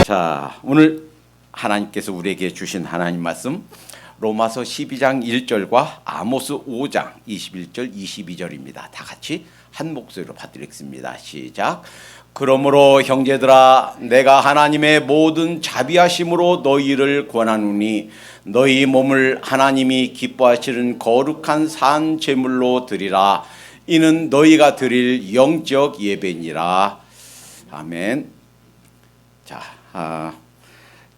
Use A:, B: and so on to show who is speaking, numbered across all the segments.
A: 자, 오늘 하나님께서 우리에게 주신 하나님 말씀 로마서 12장 1절과 아모스 5장 21절 22절입니다. 다 같이 한 목소리로 받드리겠습니다. 시작. 그러므로 형제들아 내가 하나님의 모든 자비하심으로 너희를 권하노니 너희 몸을 하나님이 기뻐하시는 거룩한 산 제물로 드리라. 이는 너희가 드릴 영적 예배니라. 아멘. 자,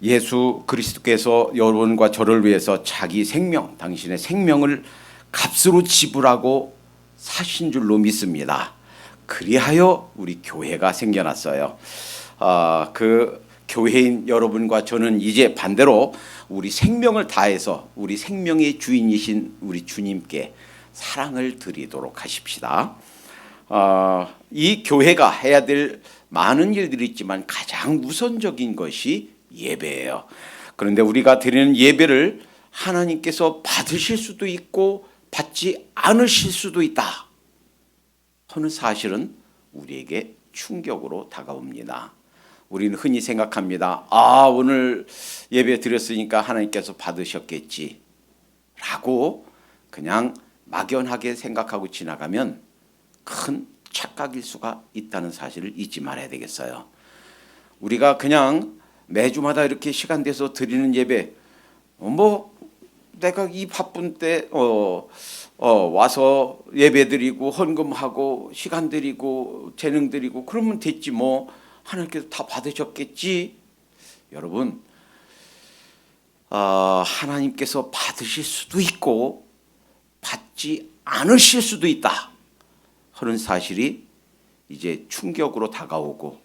A: 예수 그리스도께서 여러분과 저를 위해서 자기 생명, 당신의 생명을 값으로 지불하고 사신 줄로 믿습니다. 그리하여 우리 교회가 생겨났어요. 그 교회인 여러분과 저는 이제 반대로 우리 생명을 다해서 우리 생명의 주인이신 우리 주님께 사랑을 드리도록 하십시다. 이 교회가 해야 될 많은 일들이 있지만 가장 우선적인 것이 예배예요. 그런데 우리가 드리는 예배를 하나님께서 받으실 수도 있고 받지 않으실 수도 있다 하는 사실은 우리에게 충격으로 다가옵니다. 우리는 흔히 생각합니다. 오늘 예배 드렸으니까 하나님께서 받으셨겠지 라고 그냥 막연하게 생각하고 지나가면 큰 착각일 수가 있다는 사실을 잊지 말아야 되겠어요. 우리가 그냥 매주마다 이렇게 시간 돼서 드리는 예배, 내가 이 바쁜 때 와서 예배 드리고 헌금하고 시간 드리고 재능 드리고 그러면 됐지 하나님께서 다 받으셨겠지. 여러분, 하나님께서 받으실 수도 있고 받지 않으실 수도 있다 하는 사실이 이제 충격으로 다가오고,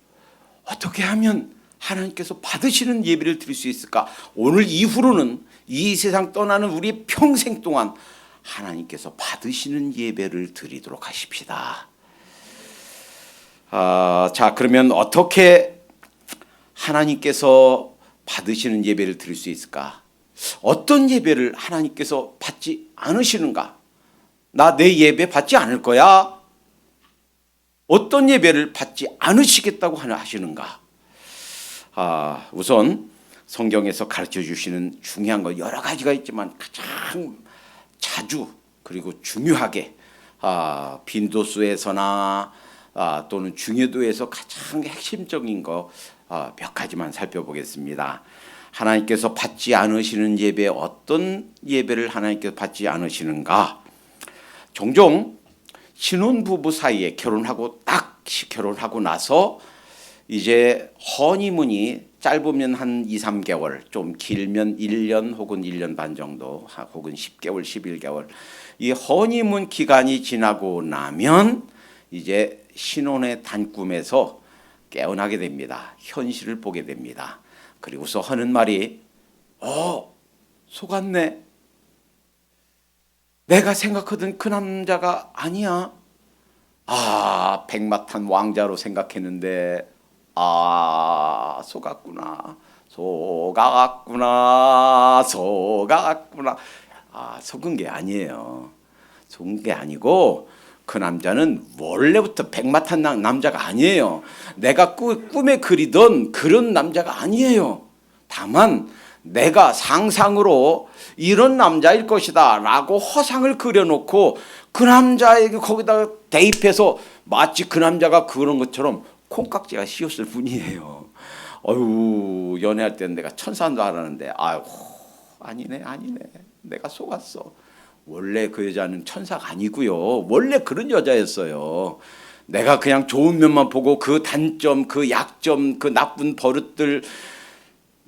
A: 어떻게 하면 하나님께서 받으시는 예배를 드릴 수 있을까? 오늘 이후로는 이 세상 떠나는 우리 평생 동안 하나님께서 받으시는 예배를 드리도록 하십시다. 자, 그러면 어떻게 하나님께서 받으시는 예배를 드릴 수 있을까? 어떤 예배를 하나님께서 받지 않으시는가? 나 내 예배 받지 않을 거야? 어떤 예배를 받지 않으시겠다고 하시는가? 우선 성경에서 가르쳐 주시는 중요한 거 여러 가지가 있지만 가장 자주 그리고 중요하게 빈도수에서나 또는 중요도에서 가장 핵심적인 거 몇 가지만 살펴보겠습니다. 하나님께서 받지 않으시는 예배, 어떤 예배를 하나님께서 받지 않으시는가? 종종 신혼부부 사이에 결혼하고 나서 이제 허니문이 짧으면 한 2, 3개월, 좀 길면 1년 혹은 1년 반 정도, 혹은 10개월, 11개월. 이 허니문 기간이 지나고 나면 이제 신혼의 단꿈에서 깨어나게 됩니다. 현실을 보게 됩니다. 그리고서 하는 말이 속았네. 내가 생각하던 그 남자가 아니야. 백마탄 왕자로 생각했는데 속았구나. 속은 게 아니에요. 속은 게 아니고 그 남자는 원래부터 백마탄 남자가 아니에요. 내가 꿈에 그리던 그런 남자가 아니에요. 다만 내가 상상으로 이런 남자일 것이다 라고 허상을 그려놓고 그 남자에게 거기다가 대입해서 마치 그 남자가 그런 것처럼 콩깍지가 씌었을 뿐이에요. 연애할 때는 내가 천사인 줄 알았는데 아니네. 내가 속았어. 원래 그 여자는 천사가 아니고요. 원래 그런 여자였어요. 내가 그냥 좋은 면만 보고 그 단점, 그 약점, 그 나쁜 버릇들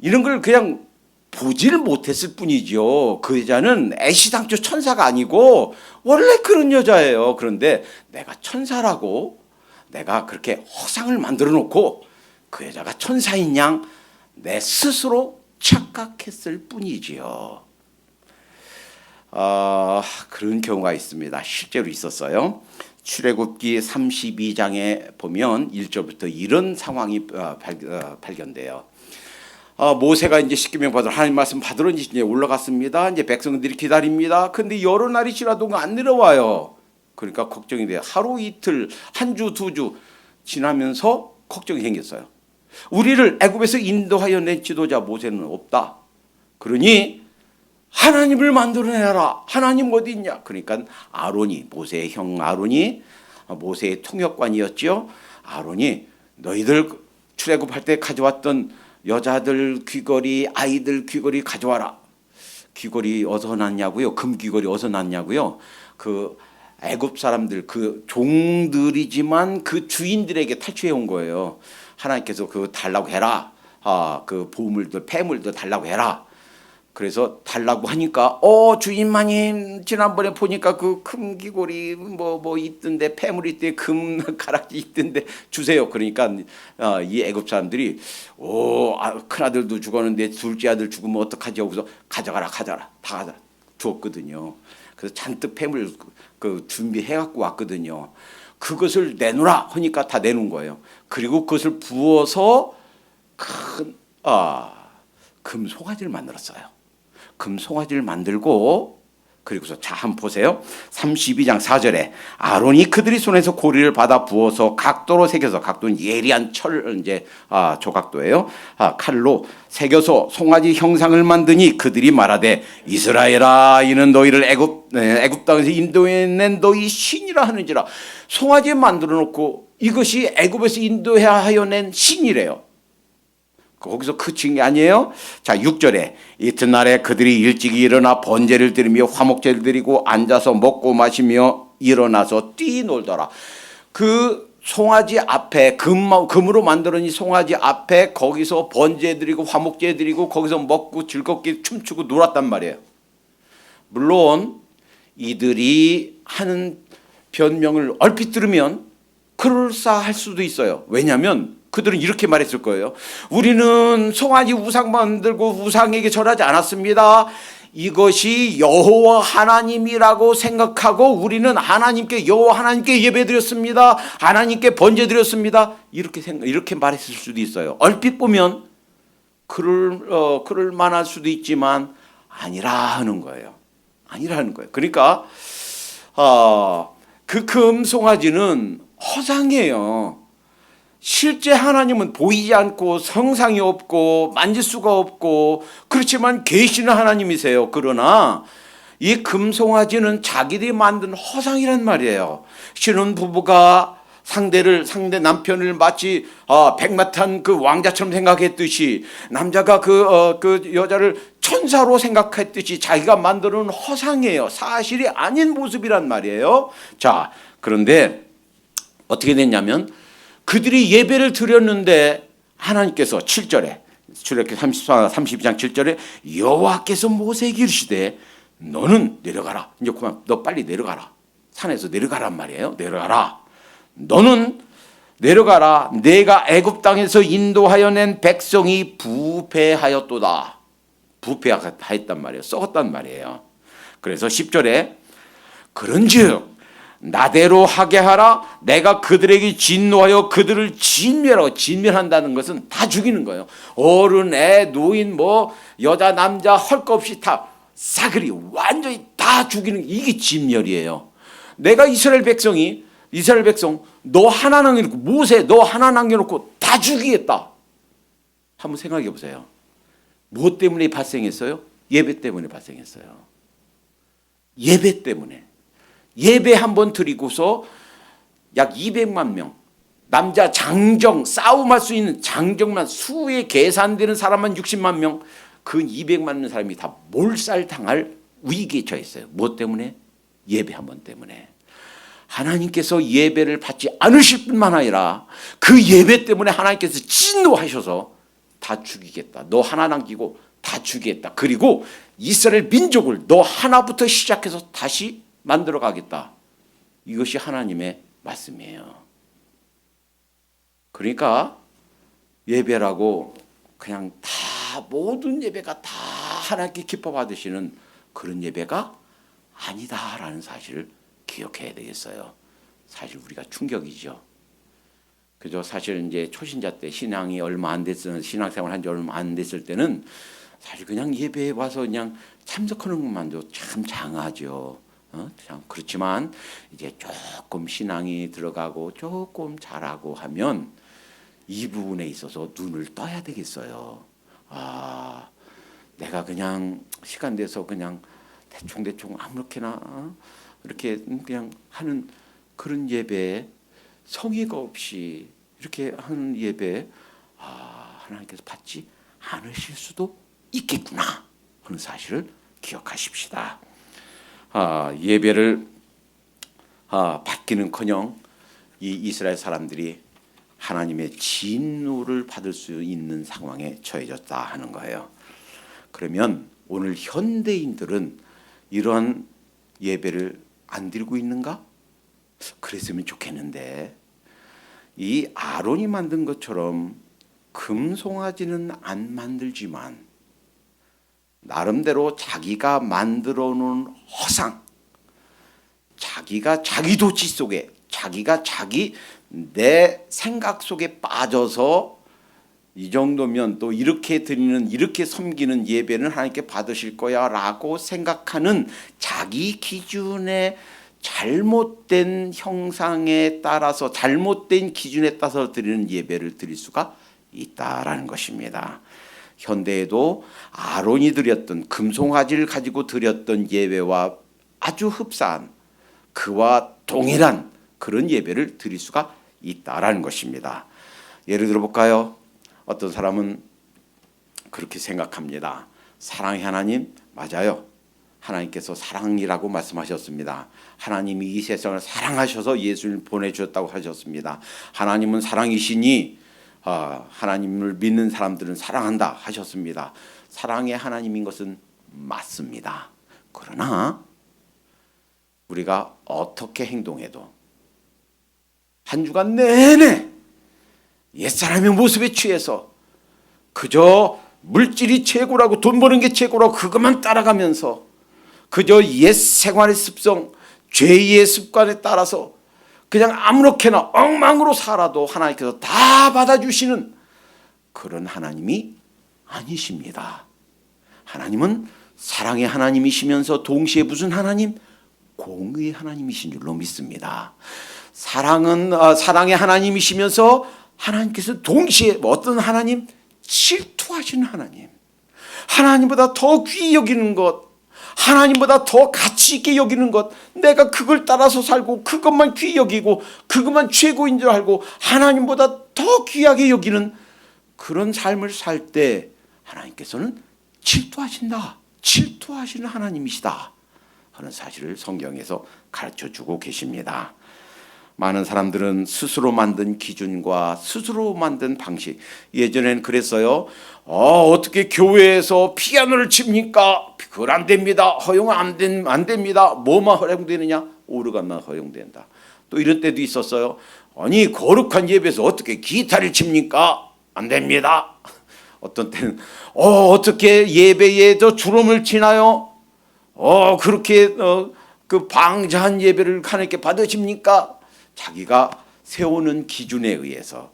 A: 이런 걸 그냥 보지를 못했을 뿐이죠. 그 여자는 애시당초 천사가 아니고 원래 그런 여자예요. 그런데 내가 천사라고 내가 그렇게 허상을 만들어 놓고 그 여자가 천사인 양 내 스스로 착각했을 뿐이지요. 그런 경우가 있습니다. 실제로 있었어요. 출애굽기 32장에 보면 1절부터 이런 상황이 발견돼요. 모세가 이제 십계명 받으러 하나님 말씀 받으러 이제 올라갔습니다. 이제 백성들이 기다립니다. 근데 여러 날이 지나도 안 내려와요. 그러니까 걱정이 돼요. 하루 이틀, 한 주, 두 주 지나면서 걱정이 생겼어요. 우리를 애굽에서 인도하여 낸 지도자 모세는 없다. 그러니 하나님을 만들어내라. 하나님 어디 있냐? 그러니까 아론이, 모세의 형 아론이, 모세의 통역관이었죠. 아론이 너희들 출애굽할 때 가져왔던 여자들 귀걸이, 아이들 귀걸이 가져와라. 귀걸이 어디서 났냐고요? 금 귀걸이 어디서 났냐고요? 그 애굽 사람들, 그 종들이지만 그 주인들에게 탈취해 온 거예요. 하나님께서 그 달라고 해라. 그 보물들, 폐물들 달라고 해라. 그래서 달라고 하니까 주인마님 지난번에 보니까 그 금 귀걸이 뭐 있던데, 폐물이 있던데, 금 가락지 있던데 주세요. 그러니까 이 애굽 사람들이 큰아들도 죽었는데 둘째 아들 죽으면 어떡하지? 하고서 가져가라 다 가져라 주었거든요. 그래서 잔뜩 폐물 그 준비해 갖고 왔거든요. 그것을 내놓으라 하니까 다 내놓은 거예요. 그리고 그것을 부어서 큰 금송아지를 만들었어요. 금송아지를 만들고, 그리고서 자 한번 보세요. 32장 4절에 아론이 그들이 손에서 고리를 받아 부어서 각도로 새겨서, 각도는 예리한 철 이제 조각도예요. 칼로 새겨서 송아지 형상을 만드니 그들이 말하되 이스라엘아 이는 너희를 애굽 땅에서 인도해낸 너희 신이라 하는지라. 송아지 만들어 놓고 이것이 애굽에서 인도하여 낸 신이래요. 거기서 그친 게 아니에요. 자 6절에 이튿날에 그들이 일찍이 일어나 번제를 드리며 화목제를 드리고 앉아서 먹고 마시며 일어나서 뛰놀더라. 그 송아지 앞에 금으로 만들어진 이 송아지 앞에 거기서 번제 드리고 화목제 드리고 거기서 먹고 즐겁게 춤추고 놀았단 말이에요. 물론 이들이 하는 변명을 얼핏 들으면 그럴싸할 수도 있어요. 왜냐하면 그들은 이렇게 말했을 거예요. 우리는 송아지 우상 만들고 우상에게 절하지 않았습니다. 이것이 여호와 하나님이라고 생각하고 우리는 하나님께, 여호와 하나님께 예배드렸습니다. 하나님께 번제드렸습니다. 이렇게 말했을 수도 있어요. 얼핏 보면 그럴 만할 수도 있지만 아니라 하는 거예요. 아니라는 거예요. 그러니까 그 금송아지는 허상이에요. 실제 하나님은 보이지 않고 형상이 없고 만질 수가 없고 그렇지만 계시는 하나님이세요. 그러나 이 금송아지는 자기들이 만든 허상이란 말이에요. 신혼부부가 상대 남편을 마치 백마탄 그 왕자처럼 생각했듯이, 남자가 그 여자를 천사로 생각했듯이 자기가 만드는 허상이에요. 사실이 아닌 모습이란 말이에요. 자, 그런데 어떻게 됐냐면 그들이 예배를 드렸는데 하나님께서 7절에 출애굽기 32장 7절에 여호와께서 모세에게 이르시되 너는 내려가라. 이제 그만, 너 빨리 내려가라. 산에서 내려가란 말이에요. 내려가라. 너는 내려가라. 내가 애굽 땅에서 인도하여 낸 백성이 부패하였도다. 부패하였단 말이에요. 썩었단 말이에요. 그래서 10절에 그런즉 나대로 하게 하라. 내가 그들에게 진노하여 그들을 진멸하고, 진멸한다는 것은 다 죽이는 거예요. 어른, 애, 노인, 여자, 남자 할 것 없이 다 싸그리 완전히 다 죽이는, 이게 진멸이에요. 내가 이스라엘 백성 너 하나 남겨놓고, 모세 너 하나 남겨놓고 다 죽이겠다. 한번 생각해 보세요. 무엇 때문에 발생했어요? 예배 때문에 발생했어요. 예배 때문에. 예배 한번 드리고서 약 200만 명, 남자 장정, 싸움할 수 있는 장정만, 수에 계산되는 사람만 60만 명, 그 200만 명 사람이 다 몰살당할 위기에 처했어요. 무엇 때문에? 예배 한번 때문에. 하나님께서 예배를 받지 않으실 뿐만 아니라 그 예배 때문에 하나님께서 진노하셔서 다 죽이겠다. 너 하나 남기고 다 죽이겠다. 그리고 이스라엘 민족을 너 하나부터 시작해서 다시 만들어 가겠다. 이것이 하나님의 말씀이에요. 그러니까 예배라고 그냥 다 모든 예배가 다 하나님께 기뻐 받으시는 그런 예배가 아니다라는 사실을 기억해야 되겠어요. 사실 우리가 충격이죠. 그죠? 사실 이제 초신자 때 신앙이 얼마 안 됐을, 신앙생활 한 지 얼마 안 됐을 때는 사실 그냥 예배에 와서 그냥 참석하는 것만도 참 장하죠. 참 그렇지만 이제 조금 신앙이 들어가고 조금 잘하고 하면 이 부분에 있어서 눈을 떠야 되겠어요. 내가 그냥 시간 돼서 그냥 대충 아무렇게나 이렇게 그냥 하는 그런 예배, 성의가 없이 이렇게 하는 예배, 하나님께서 받지 않으실 수도 있겠구나 하는 사실을 기억하십시다. 예배를 받기는커녕 이 이스라엘 사람들이 하나님의 진노를 받을 수 있는 상황에 처해졌다 하는 거예요. 그러면 오늘 현대인들은 이러한 예배를 안 드리고 있는가? 그랬으면 좋겠는데, 이 아론이 만든 것처럼 금송아지는 안 만들지만 나름대로 자기가 만들어 놓은 허상, 자기가 자기 도취 속에, 자기가 내 생각 속에 빠져서 이 정도면 또 이렇게 드리는, 이렇게 섬기는 예배는 하나님께 받으실 거야 라고 생각하는 자기 기준의 잘못된 형상에 따라서, 잘못된 기준에 따라서 드리는 예배를 드릴 수가 있다라는 것입니다. 현대에도 아론이 드렸던, 금송아지를 가지고 드렸던 예배와 아주 흡사한, 그와 동일한 그런 예배를 드릴 수가 있다라는 것입니다. 예를 들어 볼까요? 어떤 사람은 그렇게 생각합니다. 사랑의 하나님, 맞아요. 하나님께서 사랑이라고 말씀하셨습니다. 하나님이 이 세상을 사랑하셔서 예수를 보내주셨다고 하셨습니다. 하나님은 사랑이시니 하나님을 믿는 사람들은 사랑한다 하셨습니다. 사랑의 하나님인 것은 맞습니다. 그러나 우리가 어떻게 행동해도 한 주간 내내 옛사람의 모습에 취해서 그저 물질이 최고라고, 돈 버는 게 최고라고 그것만 따라가면서 그저 옛 생활의 습성, 죄의 습관에 따라서 그냥 아무렇게나 엉망으로 살아도 하나님께서 다 받아주시는 그런 하나님이 아니십니다. 하나님은 사랑의 하나님이시면서 동시에 무슨 하나님? 공의의 하나님이신 줄로 믿습니다. 사랑은 사랑의 하나님이시면서 하나님께서 동시에 어떤 하나님? 질투하시는 하나님. 하나님보다 더 귀히 여기는 것, 하나님보다 더 가치 있게 여기는 것, 내가 그걸 따라서 살고 그것만 귀히 여기고 그것만 최고인 줄 알고 하나님보다 더 귀하게 여기는 그런 삶을 살 때 하나님께서는 질투하신다, 질투하시는 하나님이시다 하는 사실을 성경에서 가르쳐주고 계십니다. 많은 사람들은 스스로 만든 기준과 스스로 만든 방식, 예전에는 그랬어요. 어떻게 교회에서 피아노를 칩니까? 그건 안 됩니다. 허용 안 됩니다. 뭐만 허용되느냐? 오르간만 허용된다. 또 이런 때도 있었어요. 아니 거룩한 예배에서 어떻게 기타를 칩니까? 안 됩니다. 어떤 때는 어떻게 예배에 저 주름을 치나요? 그렇게 그 방자한 예배를 하나님께 받으십니까? 자기가 세우는 기준에 의해서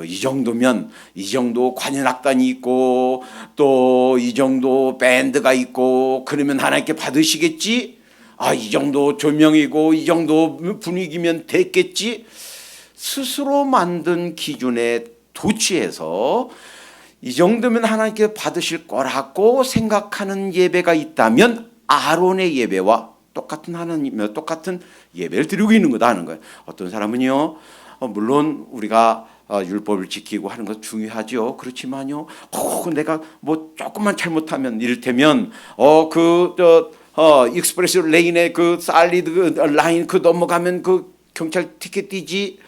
A: 이 정도면, 이 정도 관현악단이 있고 또 이 정도 밴드가 있고 그러면 하나님께 받으시겠지? 이 정도 조명이고 이 정도 분위기면 됐겠지? 스스로 만든 기준에 도취해서 이 정도면 하나님께 받으실 거라고 생각하는 예배가 있다면 아론의 예배와 똑같은 하나님과 똑같은 예배를 드리고 있는 거다 하는 거예요. 어떤 사람은요, 물론 우리가 율법을 지키고 하는 것 중요하죠. 그렇지만요, 내가 뭐 조금만 잘못하면, 이를테면 익스프레스 레인에 그 살리드 라인 그 넘어가면 그 경찰 티켓 띄지.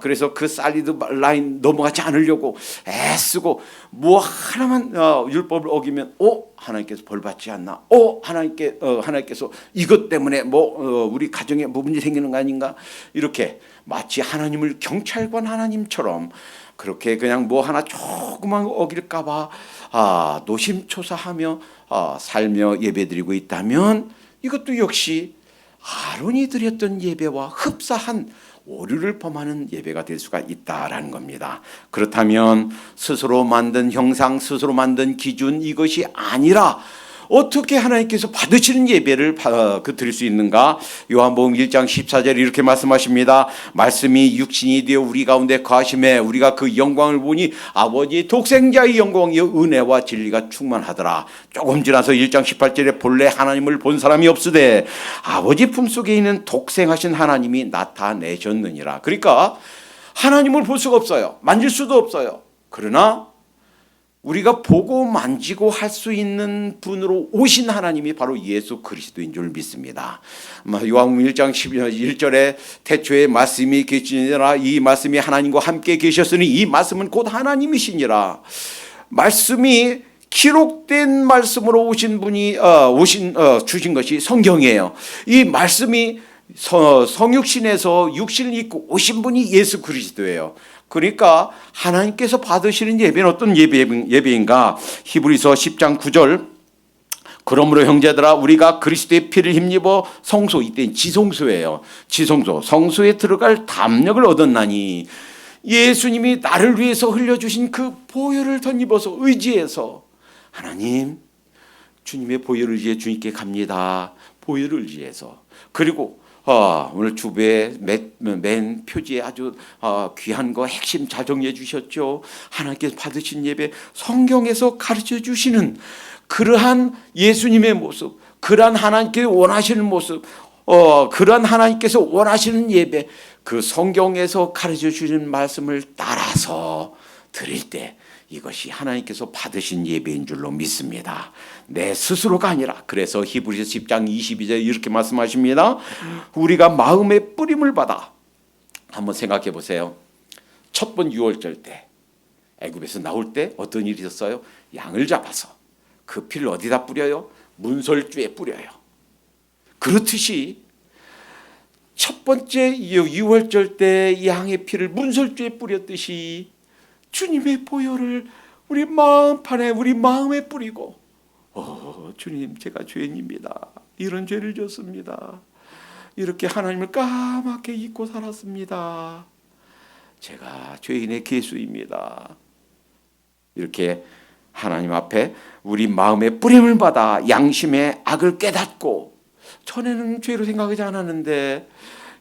A: 그래서 그 살리드 라인 넘어가지 않으려고 애쓰고 뭐 하나만 율법을 어기면 하나님께서 벌 받지 않나? 하나님께서 이것 때문에 우리 가정에 뭐 문제 생기는 거 아닌가? 이렇게 마치 하나님을 경찰관 하나님처럼 그렇게 그냥 뭐 하나 조그만 어길까 봐 노심초사하며 살며 예배드리고 있다면 이것도 역시 아론이 드렸던 예배와 흡사한 오류를 범하는 예배가 될 수가 있다라는 겁니다. 그렇다면 스스로 만든 형상, 스스로 만든 기준, 이것이 아니라 어떻게 하나님께서 받으시는 예배를 드릴 수 있는가? 요한복음 1장 14절에 이렇게 말씀하십니다. 말씀이 육신이 되어 우리 가운데 거하심에 우리가 그 영광을 보니 아버지의 독생자의 영광이요 은혜와 진리가 충만하더라. 조금 지나서 1장 18절에 본래 하나님을 본 사람이 없으되 아버지 품속에 있는 독생하신 하나님이 나타내셨느니라. 그러니까 하나님을 볼 수가 없어요. 만질 수도 없어요. 그러나 우리가 보고 만지고 할 수 있는 분으로 오신 하나님이 바로 예수 그리스도인 줄 믿습니다. 요한복음 1장 11절에 태초에 말씀이 계시니라 이 말씀이 하나님과 함께 계셨으니 이 말씀은 곧 하나님이시니라. 말씀이 기록된 말씀으로 오신 분이 주신 것이 성경이에요. 이 말씀이 성육신에서 육신을 입고 오신 분이 예수 그리스도예요. 그러니까 하나님께서 받으시는 예배는 어떤 예배인가? 히브리서 10장 9절 그러므로 형제들아 우리가 그리스도의 피를 힘입어 성소, 이때 지성소예요. 지성소, 성소에 들어갈 담력을 얻었나니 예수님이 나를 위해서 흘려주신 그 보혈을 덧입어서 의지해서 하나님 주님의 보혈을 의지해 주님께 갑니다. 보혈을 의지해서. 그리고 오늘 주부의 맨 표지에 아주 귀한 거 핵심 잘 정리해 주셨죠. 하나님께서 받으신 예배, 성경에서 가르쳐 주시는 그러한 예수님의 모습, 그러한 하나님께서 원하시는 모습, 그러한 하나님께서 원하시는 예배, 그 성경에서 가르쳐 주시는 말씀을 따라서 드릴 때 이것이 하나님께서 받으신 예배인 줄로 믿습니다. 내 스스로가 아니라. 그래서 히브리서 10장 22절에 이렇게 말씀하십니다. 우리가 마음의 뿌림을 받아. 한번 생각해 보세요. 첫 번 유월절 때 애굽에서 나올 때 어떤 일이 있었어요? 양을 잡아서 그 피를 어디다 뿌려요? 문설주에 뿌려요. 그렇듯이 첫 번째 유월절 때 양의 피를 문설주에 뿌렸듯이 주님의 보혈을 우리 마음판에 우리 마음에 뿌리고 주님 제가 죄인입니다. 이런 죄를 졌습니다. 이렇게 하나님을 까맣게 잊고 살았습니다. 제가 죄인의 개수입니다. 이렇게 하나님 앞에 우리 마음의 뿌림을 받아 양심의 악을 깨닫고 전에는 죄로 생각하지 않았는데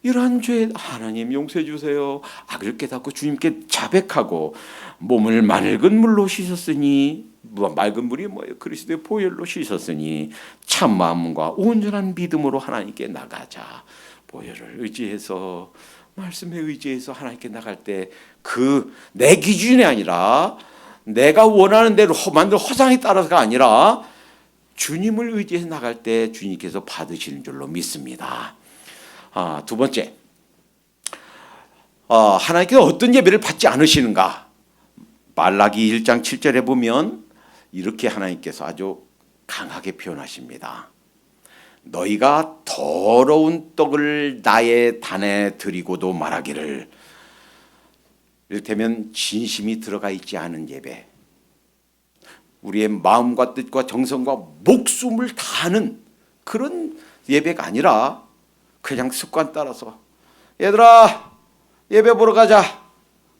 A: 이러한 죄 하나님 용서해 주세요. 악을 깨닫고 주님께 자백하고 몸을 맑은 물로 씻었으니 맑은 물이 뭐예요? 그리스도의 보혈로 씻었으니 참 마음과 온전한 믿음으로 하나님께 나가자. 보혈을 의지해서 말씀에 의지해서 하나님께 나갈 때 그 내 기준이 아니라 내가 원하는 대로 만든 허상에 따라서가 아니라 주님을 의지해서 나갈 때 주님께서 받으시는 줄로 믿습니다. 두 번째, 하나님께서 어떤 예배를 받지 않으시는가? 말라기 1장 7절에 보면 이렇게 하나님께서 아주 강하게 표현하십니다. 너희가 더러운 떡을 나의 단에 드리고도 말하기를. 이를테면 진심이 들어가 있지 않은 예배, 우리의 마음과 뜻과 정성과 목숨을 다하는 그런 예배가 아니라 그냥 습관 따라서 얘들아 예배 보러 가자.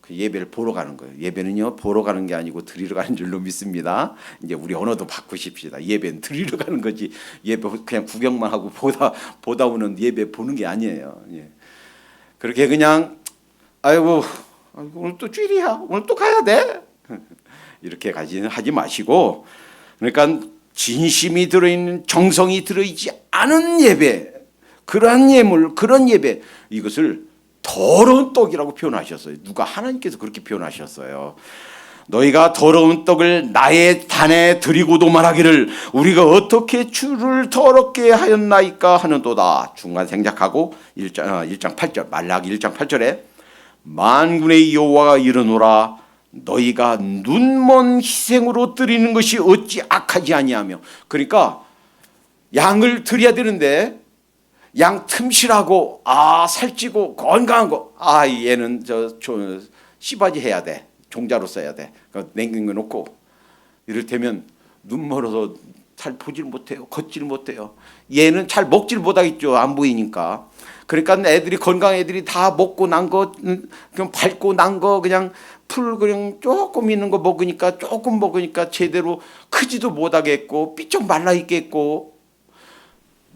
A: 그 예배를 보러 가는 거예요. 예배는요 보러 가는 게 아니고 드리러 가는 줄로 믿습니다. 이제 우리 언어도 바꾸십시다. 예배는 드리러 가는 거지 예배 그냥 구경만 하고 보다 오는 예배 보는 게 아니에요. 예. 그렇게 그냥 아이고 오늘 또 주일이야 오늘 또 가야 돼 이렇게 하지 마시고, 그러니까 진심이 들어있는 정성이 들어있지 않은 예배, 그러한 예물 그런 예배, 이것을 더러운 떡이라고 표현하셨어요. 누가? 하나님께서 그렇게 표현하셨어요. 너희가 더러운 떡을 나의 단에 드리고도 말하기를 우리가 어떻게 주를 더럽게 하였나이까 하는도다. 중간 생략하고 1장 8절 말라기 1장 8절에 만군의 여호와가 이르노라 너희가 눈먼 희생으로 드리는 것이 어찌 악하지 아니하며. 그러니까 양을 드려야 되는데 양 틈실하고 살찌고 건강한 거 얘는 씨바지 해야 돼. 종자로 써야 돼. 냉겨 놓고 이를테면 눈 멀어서 잘 보질 못해요. 걷질 못해요. 얘는 잘 먹질 못하겠죠. 안 보이니까. 그러니까 애들이 건강한 애들이 다 먹고 난 거 그냥 밟고 난 거 그냥 풀 그냥 조금 있는 거 먹으니까 조금 먹으니까 제대로 크지도 못하겠고 삐쩍 말라 있겠고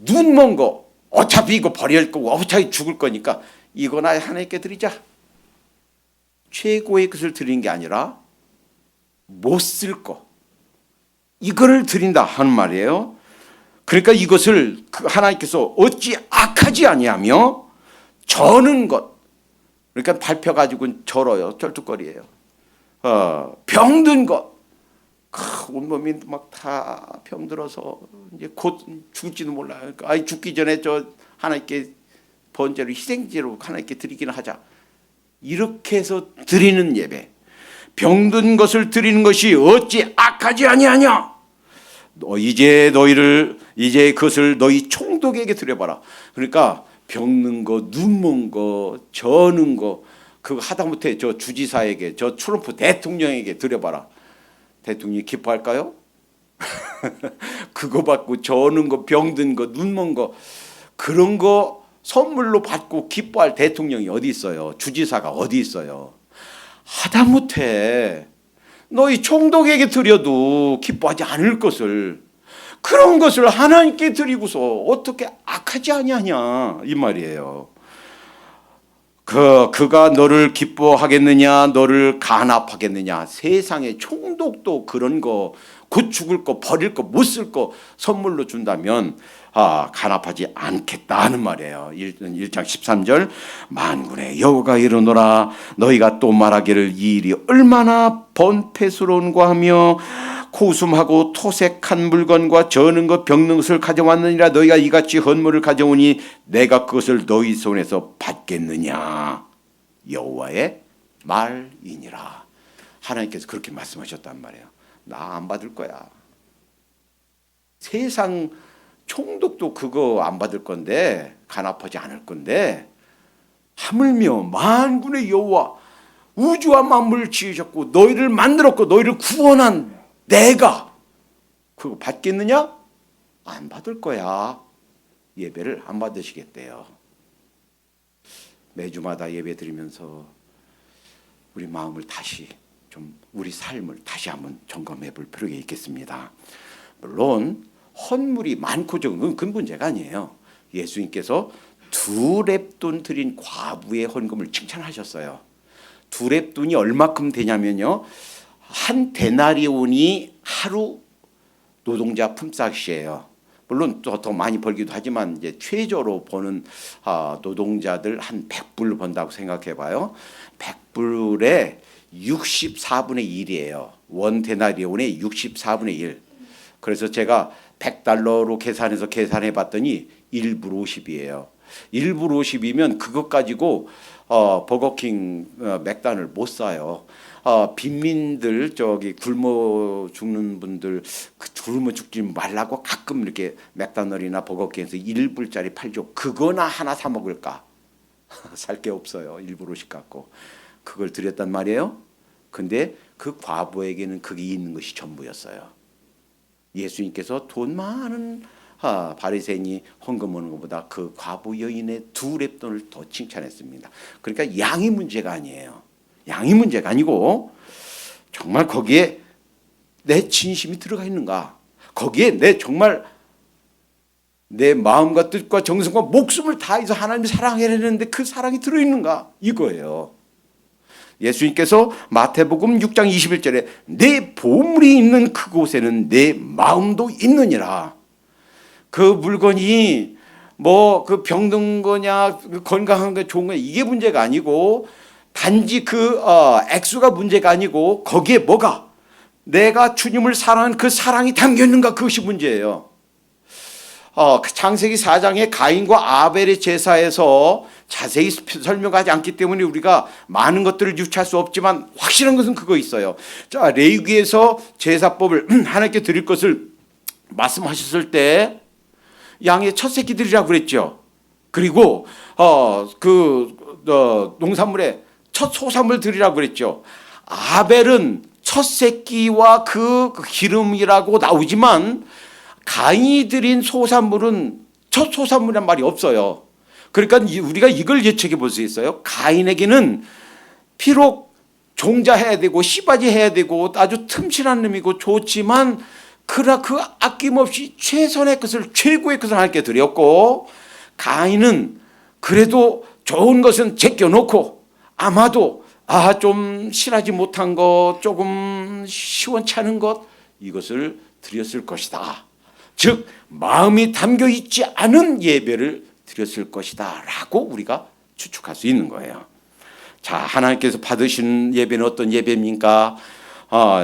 A: 눈 먼 거 어차피 이거 버릴 거고 어차피 죽을 거니까 이거나 하나님께 드리자. 최고의 것을 드리는 게 아니라 못 쓸 거 이거를 드린다 하는 말이에요. 그러니까 이것을 하나님께서 어찌 악하지 아니하며 저는 것, 그러니까 밟혀가지고 절어요. 쩔뚝거리예요. 병든 것, 온몸이 막 다 병들어서 이제 곧 죽을지도 몰라요. 그러니까 죽기 전에 저 하나님께 번제로 희생제로 하나님께 드리기는 하자. 이렇게 해서 드리는 예배, 병든 것을 드리는 것이 어찌 악하지 아니하냐. 이제 그것을 너희 총독에게 드려봐라. 그러니까 병든 거, 눈먼 거, 저는 거 그거 하다못해 저 주지사에게, 저 트럼프 대통령에게 드려봐라. 대통령이 기뻐할까요? 그거 받고 저는 거, 병든 거, 눈먼 거 그런 거 선물로 받고 기뻐할 대통령이 어디 있어요? 주지사가 어디 있어요? 하다못해 너희 총독에게 드려도 기뻐하지 않을 것을, 그런 것을 하나님께 드리고서 어떻게 악하지 아니하냐 이 말이에요. 그가 너를 기뻐하겠느냐, 너를 간합하겠느냐. 세상의 총독도 그런 거, 곧 죽을 거, 버릴 거, 못 쓸 거 선물로 준다면 간합하지 않겠다는 말이에요. 1장 13절 만군의 여호와가 이르노라 너희가 또 말하기를 이 일이 얼마나 번패스러운가 하며 고숨하고 토색한 물건과 저는 것 병든 것을 가져왔느니라. 너희가 이같이 헌물을 가져오니 내가 그것을 너희 손에서 받겠느냐. 여호와의 말이니라. 하나님께서 그렇게 말씀하셨단 말이에요. 나 안 받을 거야. 세상 총독도 그거 안 받을 건데, 간합하지 않을 건데, 하물며 만군의 여호와 우주와 만물을 지으셨고 너희를 만들었고 너희를 구원한 내가 그거 받겠느냐? 안 받을 거야. 예배를 안 받으시겠대요. 매주마다 예배 드리면서 우리 마음을 다시 좀, 우리 삶을 다시 한번 점검해 볼 필요가 있겠습니다. 물론 헌물이 많고 적은 건 문제가 아니에요. 예수님께서 2렙돈 드린 과부의 헌금을 칭찬하셨어요. 2렙돈이 얼마큼 되냐면요, 한 데나리온이 하루 노동자 품삯이에요. 물론 또 더 많이 벌기도 하지만 이제 최저로 버는 노동자들 한 100불 번다고 생각해봐요. 100불에 64분의 1이에요. 원 데나리온의 64분의 1. 그래서 제가 100달러로 계산해 봤더니 1불 50이에요. 1불 50이면 그것 가지고 버거킹 맥단을 못 사요. 빈민들 저기 굶어 죽는 분들 굶어 죽지 말라고 가끔 이렇게 맥다널이나 버거킹에서 1불짜리 팔죠. 그거나 하나 사 먹을까? 살 게 없어요. 1불 50 갖고 그걸 드렸단 말이에요. 근데 그 과부에게는 그게 있는 것이 전부였어요. 예수님께서 돈 많은 바리새인이 헌금하는 것보다 그 과부 여인의 2렙돈을 더 칭찬했습니다. 그러니까 양이 문제가 아니에요. 양이 문제가 아니고 정말 거기에 내 진심이 들어가 있는가, 거기에 정말 내 마음과 뜻과 정성과 목숨을 다해서 하나님을 사랑하려는데 그 사랑이 들어있는가, 이거예요. 예수님께서 마태복음 6장 21절에 내 보물이 있는 그곳에는 내 마음도 있느니라. 그 물건이 뭐 그 병든 거냐 건강한 거 좋은 거냐 이게 문제가 아니고, 단지 그 액수가 문제가 아니고 거기에 뭐가 내가 주님을 사랑하는 그 사랑이 담겨 있는가, 그것이 문제예요. 창세기 4장에 가인과 아벨의 제사에서 자세히 설명하지 않기 때문에 우리가 많은 것들을 유추할 수 없지만 확실한 것은 그거 있어요. 자, 레위기에서 제사법을 하나님께 드릴 것을 말씀하셨을 때 양의 첫 새끼들이라고 그랬죠. 그리고 농산물의 첫 소산물 드리라고 그랬죠. 아벨은 첫 새끼와 그 기름이라고 나오지만 가인이 드린 소산물은 첫 소산물이란 말이 없어요. 그러니까 우리가 이걸 예측해 볼 수 있어요. 가인에게는 비록 종자해야 되고 씨바지 해야 되고 아주 틈실한 놈이고 좋지만 그러나 그 아낌없이 최선의 것을 최고의 것을 하나님께 드렸고 가인은 그래도 좋은 것은 제껴놓고 아마도 좀 실하지 못한 것 조금 시원치 않은 것 이것을 드렸을 것이다. 즉 마음이 담겨 있지 않은 예배를 드렸을 것이다 라고 우리가 추측할 수 있는 거예요. 자, 하나님께서 받으신 예배는 어떤 예배입니까?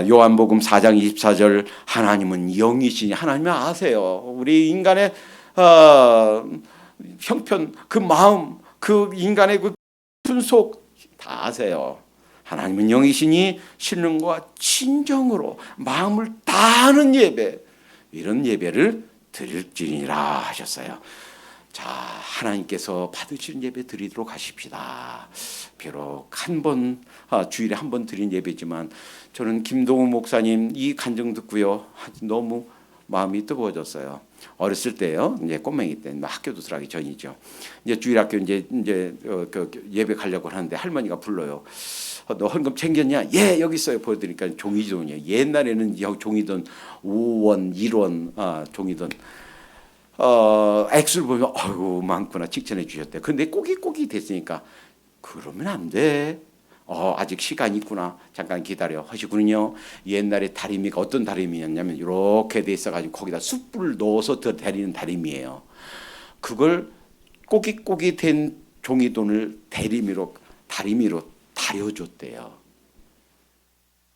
A: 요한복음 4장 24절 하나님은 영이시니 하나님은 아세요. 우리 인간의 형편, 그 마음, 그 인간의 그 분속 다 아세요. 하나님은 영이시니 신령과 진정으로 마음을 다하는 예배, 이런 예배를 드릴지니라 하셨어요. 자, 하나님께서 받으시는 예배 드리도록 하십시다. 비록 주일에 한 번 드린 예배지만 저는 김동우 목사님 이 간증 듣고요 너무 마음이 뜨거워졌어요. 어렸을 때요, 이제 꼬맹이 때 학교도 들어가기 전이죠. 이제 주일학교 이제 예배 가려고 하는데 할머니가 불러요. 너 헌금 챙겼냐? 예, 여기 있어요. 보여드리니까 종이돈이에요. 옛날에는 종이돈 5원, 1원 종이돈. 액수를 보면 아이고 많구나 칭찬해 주셨대. 근데 꼬깃꼬깃 됐으니까 그러면 안 돼. 아직 시간이 있구나. 잠깐 기다려 하시군요. 옛날에 다리미가 어떤 다리미였냐면 이렇게 돼 있어가지고 거기다 숯불을 넣어서 더 데리는 다리미예요. 그걸 꼬깃꼬깃 된 종이돈을 다리미로 다려줬대요.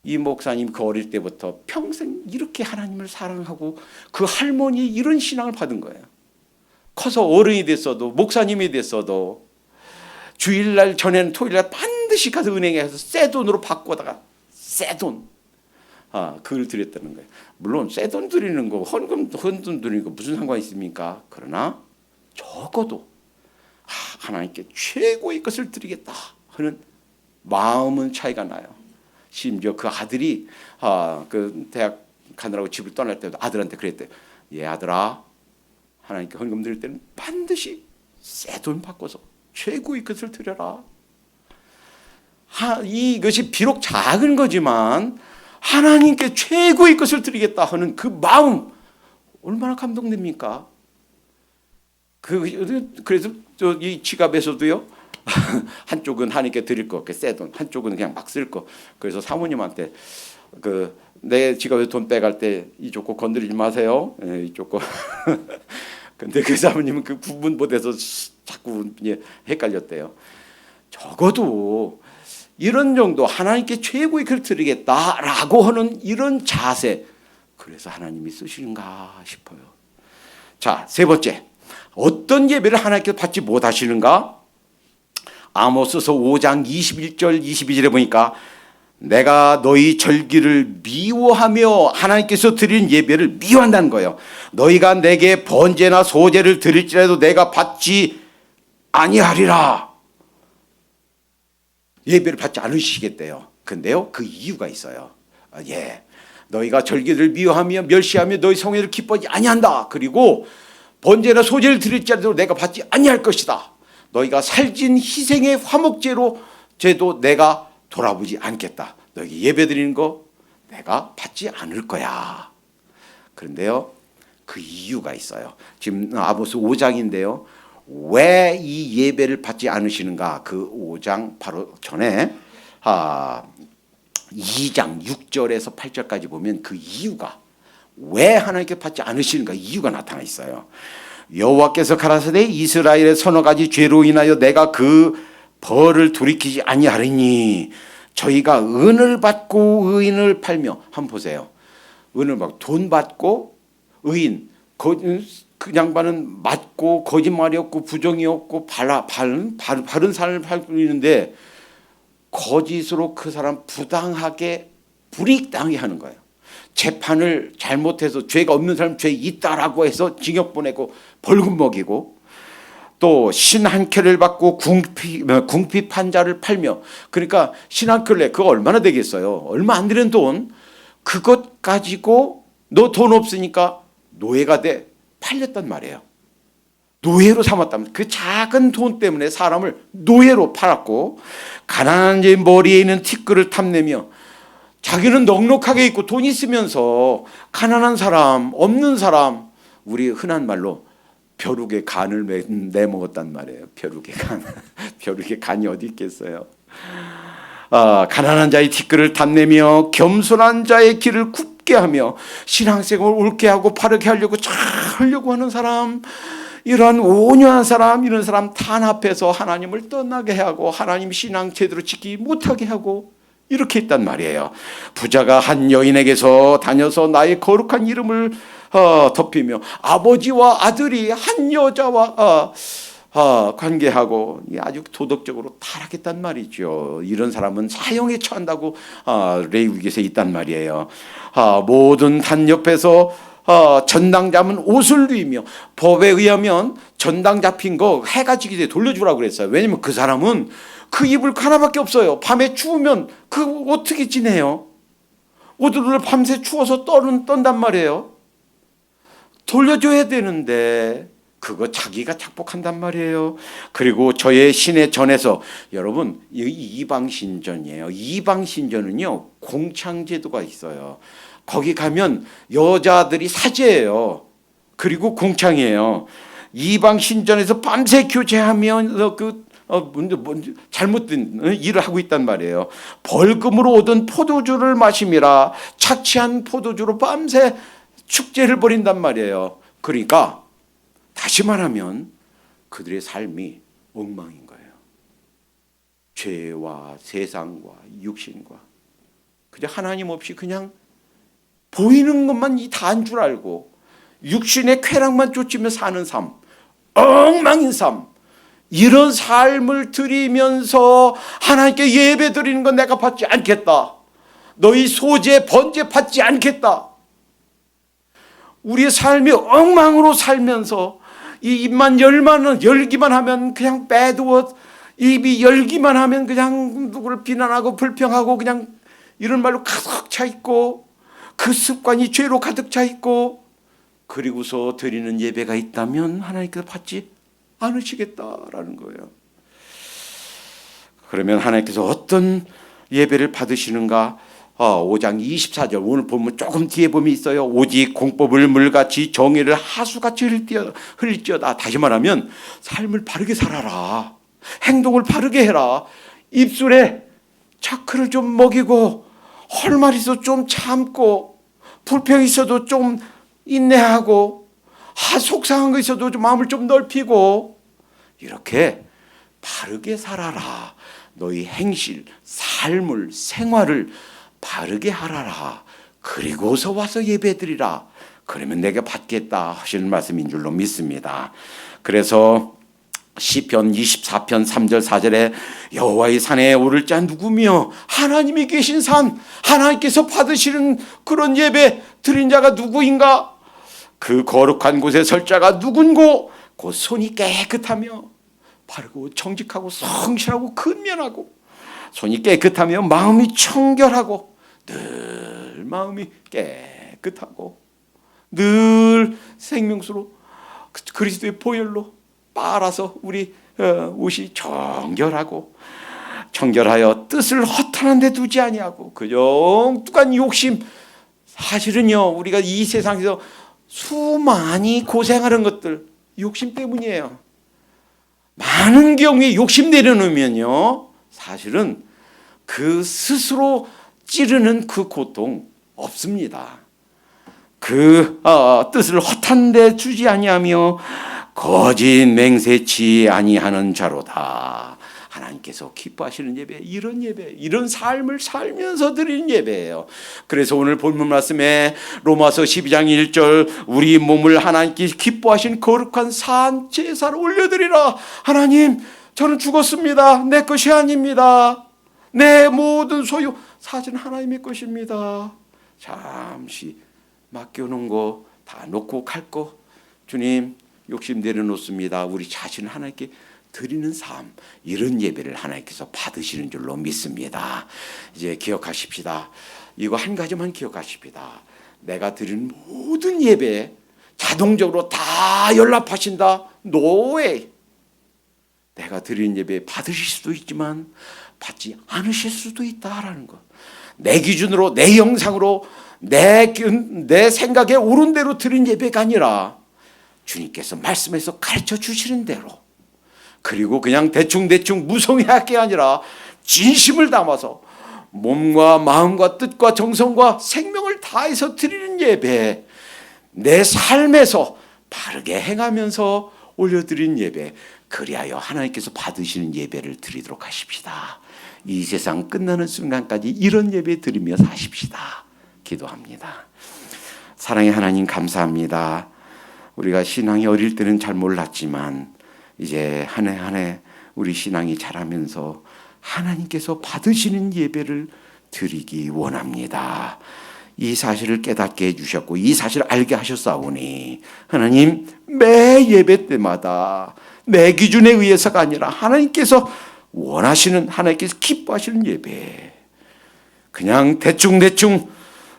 A: 이 목사님 그 어릴 때부터 평생 이렇게 하나님을 사랑하고 그 할머니 이런 신앙을 받은 거예요. 커서 어른이 됐어도 목사님이 됐어도 주일날 전에는 토요일날 반드시 가서 은행에 가서 새 돈으로 바꿔다가 새 돈 그걸 드렸다는 거예요. 물론 새 돈 드리는 거 헌돈 드리는 거 무슨 상관이 있습니까? 그러나 적어도 하나님께 최고의 것을 드리겠다 하는 마음은 차이가 나요. 심지어 그 아들이 그 대학 가느라고 집을 떠날 때도 아들한테 그랬대요. 예, 아들아, 하나님께 헌금 드릴 때는 반드시 새 돈 바꿔서 최고의 것을 드려라. 이것이 비록 작은 거지만 하나님께 최고의 것을 드리겠다 하는 그 마음 얼마나 감동됩니까? 그래서 이 지갑에서도요. 한쪽은 하나님께 드릴 거, 새 돈, 한쪽은 그냥 막 쓸 거. 그래서 사모님한테 내 지갑에 돈 빼갈 때 이쪽 거 건드리지 마세요. 이쪽 거. 근데 그 사모님은 그 구분 못해서 자꾸 헷갈렸대요. 적어도 이런 정도 하나님께 최고의 것을 드리겠다라고 하는 이런 자세, 그래서 하나님이 쓰시는가 싶어요. 자, 세 번째, 어떤 예배를 하나님께 받지 못하시는가? 아모스서 5장 21절 22절에 보니까 내가 너희 절기를 미워하며 하나님께서 드린 예배를 미워한다는 거예요. 너희가 내게 번제나 소제를 드릴지라도 내가 받지 아니하리라. 예배를 받지 않으시겠대요. 근데요, 그 이유가 있어요. 너희가 절기를 미워하며 멸시하며 너희 성회를 기뻐하지 아니한다. 그리고 번제나 소제를 드릴지라도 내가 받지 아니할 것이다. 너희가 살진 희생의 화목제로 제도 내가 돌아보지 않겠다. 너희 예배드리는 거 내가 받지 않을 거야. 그런데요, 그 이유가 있어요. 지금 아모스 5장인데요. 왜 이 예배를 받지 않으시는가? 그 5장 바로 전에 2장 6절에서 8절까지 보면 그 이유가, 왜 하나님께 받지 않으시는가 이유가 나타나 있어요. 여호와께서 가라사대 이스라엘의 서너 가지 죄로 인하여 내가 그 벌을 돌이키지 아니하리니 저희가 은을 받고 의인을 팔며, 한번 보세요. 은을 받고 돈 받고 의인, 그 양반은 맞고 거짓말이 없고 부정이 없고 바른 삶을 살고 있는데 거짓으로 그 사람 부당하게 불이익당하게 하는 거예요. 재판을 잘못해서 죄가 없는 사람 죄 있다라고 해서 징역 보내고 벌금 먹이고, 또 신 한 켤을 받고 궁피 판자를 팔며, 그러니까 신 한 켤레 그거 얼마나 되겠어요? 얼마 안 되는 돈, 그것 가지고 너 돈 없으니까 노예가 돼 팔렸단 말이에요. 노예로 삼았다면 그 작은 돈 때문에 사람을 노예로 팔았고 가난한 자의 머리에 있는 티끌을 탐내며 자기는 넉넉하게 있고 돈 있으면서 가난한 사람, 없는 사람, 우리 흔한 말로 벼룩의 간을 내먹었단 말이에요. 벼룩의 간. 벼룩의 간이 어디 있겠어요. 가난한 자의 티끌을 탐내며 겸손한 자의 길을 굽게 하며 신앙생활을 옳게 하고 바르게 하려고 잘 하려고 하는 사람, 이러한 온유한 사람, 이런 사람 탄압해서 하나님을 떠나게 하고 하나님 신앙 제대로 지키지 못하게 하고 이렇게 있단 말이에요. 부자가 한 여인에게서 다녀서 나의 거룩한 이름을 덮이며 아버지와 아들이 한 여자와 관계하고 아주 도덕적으로 타락했단 말이죠. 이런 사람은 사형에 처한다고 레위기에서 있단 말이에요. 모든 단 옆에서 전당 잡은 옷을 누이며 법에 의하면 전당 잡힌 거 해가 지기 전에 돌려주라고 그랬어요. 왜냐면 그 사람은 그 이불 하나밖에 없어요. 밤에 추우면 그 어떻게 지내요? 옷을 밤새 추워서 떤단 말이에요. 돌려줘야 되는데 그거 자기가 착복한단 말이에요. 그리고 저의 신의 전에서 여러분 이방신전이에요. 이방신전은요 공창제도가 있어요. 거기 가면 여자들이 사제예요. 그리고 공창이에요. 이방신전에서 밤새 교제하면서 잘못된 일을 하고 있단 말이에요. 벌금으로 얻은 포도주를 마심이라 착취한 포도주로 밤새 축제를 벌인단 말이에요. 그러니까 다시 말하면 그들의 삶이 엉망인 거예요. 죄와 세상과 육신과 그저 하나님 없이 그냥 보이는 것만 다인 줄 알고 육신의 쾌락만 쫓으며 사는 삶, 엉망인 삶, 이런 삶을 드리면서 하나님께 예배 드리는 건 내가 받지 않겠다. 너희 소재 번제 받지 않겠다. 우리의 삶이 엉망으로 살면서 이 입만 열기만 하면 그냥 배드워, 입이 열기만 하면 그냥 누구를 비난하고 불평하고 그냥 이런 말로 가득 차 있고 그 습관이 죄로 가득 차 있고 그리고서 드리는 예배가 있다면 하나님께서 받지 않으시겠다라는 거예요. 그러면 하나님께서 어떤 예배를 받으시는가? 5장 24절 오늘 보면 조금 뒤에 보면 있어요. 오직 공법을 물같이 정의를 하수같이 흘릴지어다. 다시 말하면 삶을 바르게 살아라. 행동을 바르게 해라. 입술에 차크를 좀 먹이고 헐말 있어도 좀 참고 불평이 있어도 좀 인내하고 속상한 거 있어도 좀 마음을 좀 넓히고 이렇게 바르게 살아라. 너희 행실, 삶을, 생활을 바르게 하라라. 그리고서 와서 예배드리라. 그러면 내가 받겠다 하시는 말씀인 줄로 믿습니다. 그래서 시편 24편 3절 4절에 여호와의 산에 오를 자 누구며 하나님이 계신 산, 하나님께서 받으시는 그런 예배 드린 자가 누구인가? 그 거룩한 곳에 설 자가 누군고? 곧 손이 깨끗하며 바르고 정직하고 성실하고 근면하고 손이 깨끗하며 마음이 청결하고 늘 마음이 깨끗하고 늘 생명수로 그리스도의 보혈로 빨아서 우리 옷이 정결하여 뜻을 허탄한 데 두지 아니하고 그저 엉뚱한 욕심. 사실은요 우리가 이 세상에서 수많이 고생하는 것들 욕심 때문이에요. 많은 경우에 욕심 내려놓으면요 사실은 그 스스로 찌르는 그 고통 없습니다. 그 뜻을 허탄 데 주지 아니하며 거짓 맹세치 아니하는 자로다. 하나님께서 기뻐하시는 예배, 이런 예배, 이런 삶을 살면서 드리는 예배예요. 그래서 오늘 본문 말씀에 로마서 12장 1절 우리 몸을 하나님께 기뻐하신 거룩한 산 제사를 올려드리라. 하나님 저는 죽었습니다. 내 것이 아닙니다. 내 모든 소유 사실은 하나님의 것입니다. 잠시 맡겨놓은 거 다 놓고 갈 거 주님 욕심 내려놓습니다. 우리 자신을 하나님께 드리는 삶, 이런 예배를 하나님께서 받으시는 줄로 믿습니다. 이제 기억하십시다. 이거 한 가지만 기억하십시다. 내가 드리는 모든 예배 자동적으로 다 연락하신다. 노웨이. 내가 드리는 예배 받으실 수도 있지만 받지 않으실 수도 있다라는 것. 내 기준으로, 내 영상으로, 내 생각에 옳은 대로 드린 예배가 아니라 주님께서 말씀에서 가르쳐 주시는 대로, 그리고 그냥 대충대충 무성의할 게 아니라 진심을 담아서 몸과 마음과 뜻과 정성과 생명을 다해서 드리는 예배, 내 삶에서 바르게 행하면서 올려드린 예배, 그리하여 하나님께서 받으시는 예배를 드리도록 하십시다. 이 세상 끝나는 순간까지 이런 예배 드리며 사십시다. 기도합니다. 사랑의 하나님, 감사합니다. 우리가 신앙이 어릴 때는 잘 몰랐지만 이제 한 해 한 해 우리 신앙이 자라면서 하나님께서 받으시는 예배를 드리기 원합니다. 이 사실을 깨닫게 해주셨고 이 사실을 알게 하셨사오니 하나님, 매 예배 때마다 내 기준에 의해서가 아니라 하나님께서 원하시는, 하나님께서 기뻐하시는 예배, 그냥 대충대충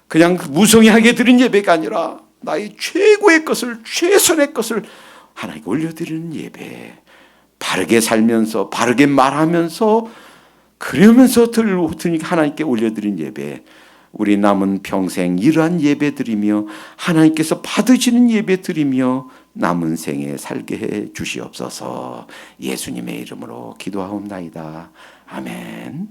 A: 그냥 무성의하게 드린 예배가 아니라 나의 최고의 것을, 최선의 것을 하나님께 올려드리는 예배, 바르게 살면서 바르게 말하면서 그러면서 하나님께 올려드린 예배, 우리 남은 평생 이러한 예배 드리며 하나님께서 받으시는 예배 드리며 남은 생에 살게 해 주시옵소서. 예수님의 이름으로 기도하옵나이다. 아멘.